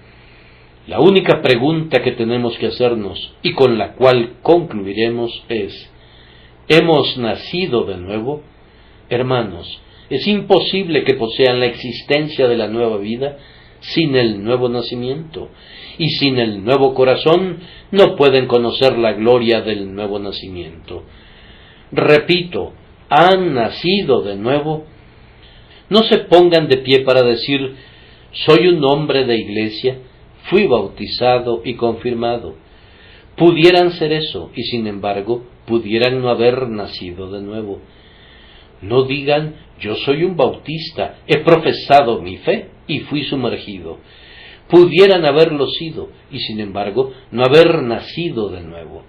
La única pregunta que tenemos que hacernos y con la cual concluiremos es: ¿hemos nacido de nuevo? Hermanos, es imposible que posean la existencia de la nueva vida sin el nuevo nacimiento, y sin el nuevo corazón no pueden conocer la gloria del nuevo nacimiento. Repito, han nacido de nuevo. No se pongan de pie para decir: soy un hombre de iglesia, fui bautizado y confirmado. Pudieran ser eso, y sin embargo, pudieran no haber nacido de nuevo. No digan: yo soy un bautista, he profesado mi fe y fui sumergido. Pudieran haberlo sido, y sin embargo, no haber nacido de nuevo.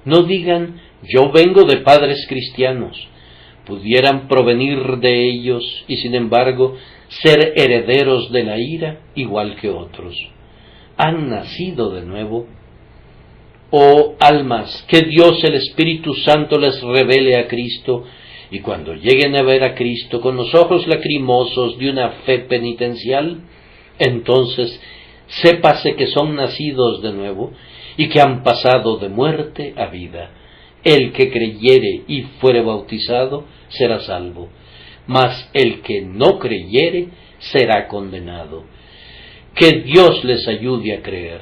No digan: yo vengo de padres cristianos. Pudieran provenir de ellos, y sin embargo, ser herederos de la ira, igual que otros. ¿Han nacido de nuevo? Oh almas, que Dios el Espíritu Santo les revele a Cristo, y cuando lleguen a ver a Cristo con los ojos lacrimosos de una fe penitencial, entonces sépase que son nacidos de nuevo y que han pasado de muerte a vida. El que creyere y fuere bautizado será salvo, mas el que no creyere será condenado. Que Dios les ayude a creer.